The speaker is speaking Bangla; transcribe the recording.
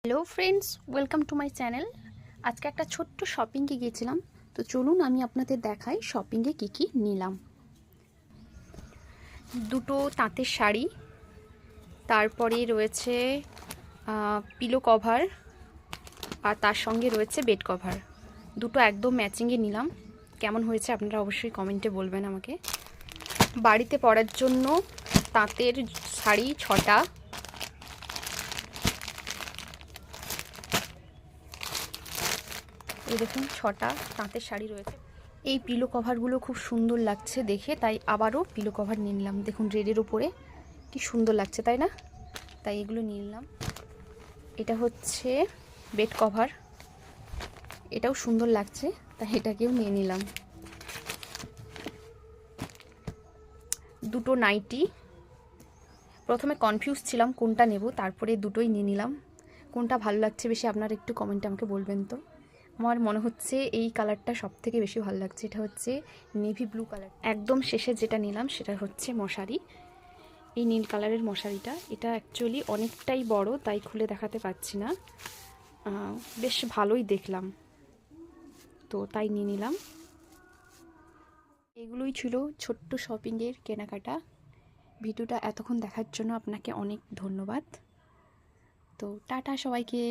Hello friends, welcome to my channel. আজকে একটা ছোট্ট শপিংয়ে গিয়েছিলাম, তো চলুন আমি আপনাদের দেখাই শপিংয়ে কি কি নিলাম। দুটো তাঁতের শাড়ি, তারপরে রয়েছে পিলো কভার, আর তার সঙ্গে রয়েছে বেড কভার। দুটো একদম ম্যাচিংয়ে নিলাম। কেমন হয়েছে আপনারা অবশ্যই কমেন্টে বলবেন আমাকে। বাড়িতে পরার জন্য তাঁতের শাড়ি 6টা, এই দেখুন 6টা তাঁতের শাড়ি রয়েছে। এই পিলো কভারগুলো খুব সুন্দর লাগছে দেখে, তাই আবারও পিলো কভার নিয়ে নিলাম। দেখুন রেডের উপরে কি সুন্দর লাগছে, তাই না? তাই এগুলো নিয়ে নিলাম। এটা হচ্ছে বেড কভার, এটাও সুন্দর লাগছে, তাই এটাকেও নিয়ে নিলাম। দুটো নাইটি, প্রথমে কনফিউজ ছিলাম কোনটা নেব, তারপরে দুটোই নিয়ে নিলাম। কোনটা ভালো লাগছে বেশি আপনারা একটু কমেন্টে আমাকে বলবেন। তো আমার মনে হচ্ছে এই কালারটা সব থেকে বেশি ভালো লাগছে। এটা হচ্ছে নেভি ব্লু কালার। একদম শেষে যেটা নিলাম সেটা হচ্ছে মশারি, এই নীল কালারের মশারিটা। এটা অ্যাকচুয়ালি অনেকটাই বড়, তাই খুলে দেখাতে পাচ্ছি না। বেশ ভালোই দেখলাম, তো তাই নিয়ে নিলাম। এগুলোই ছিল ছোট্ট শপিংয়ের কেনাকাটা। ভিডিওটা এতক্ষণ দেখার জন্য আপনাকে অনেক ধন্যবাদ। তো টাটা সবাইকে।